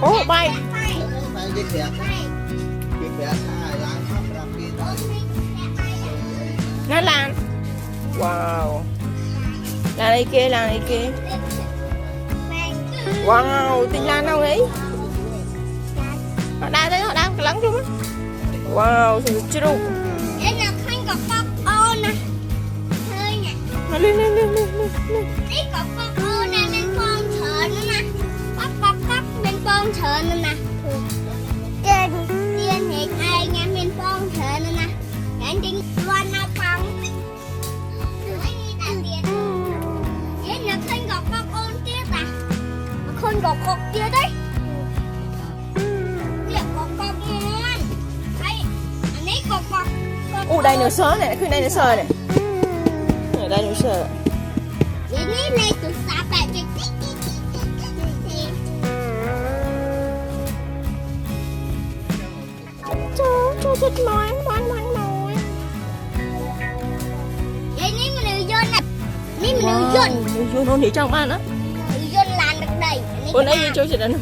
Ồ bay. Nó làm. Wow. Là đây kia, là đây kia. Wow, tình lan đâu đấy? Họ đá đấy, họ đá lắng luôn á. Wow, thật chưa đâu. Em là khanh có bọc ô nè. Thôi nè. Nó lên. Ý có bọc ô nè, bên con thở nữa nè. Bọc bên con thở nữa nè. Trên tiên thì ai nha, bên con thở nữa nè. Anh tính loan nào bằng. Em là khanh có bọc ô tiết à. Khanh có bọc tiết đấy. Ủa đây nữa sớ này, khuyên đây nữa sơ này. Ở đây nữa sơ. Vậy nên này tụi sạp lại cho Chú thích ngoan. vậy nên mình nữ dân nè. Nên mình nữ dân. Nữ dân nó để trong ăn á. Nữ dân làm được đây. Ủa đây gì chú chị đánh.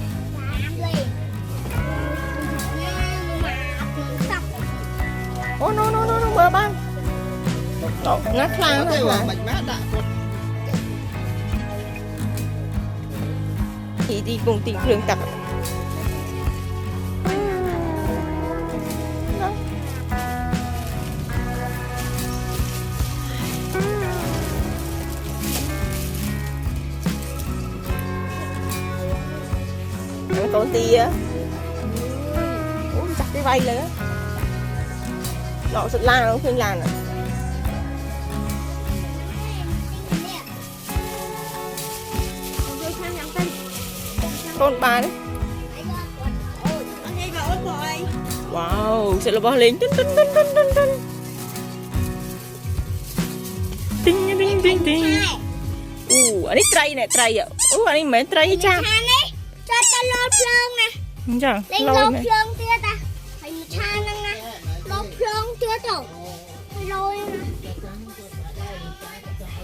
Ủa nó bơ băng. Nó ngắt lan hả? Thì đi cùng tìm đường tập. Con tia. Ủa chặt cái vây lên á. Nó sẽ lan không khuyên lan à. Con ba đấy. Wow, sẽ là bò lên. Ting. Anh ấy tray nè, tray ạ. Anh ấy mấy tray cha. Cho ta lô phương nè. Dạ, lên lô phương tia ta. Phải cha năng nè. Lô phương tia tổ. Lôi nè.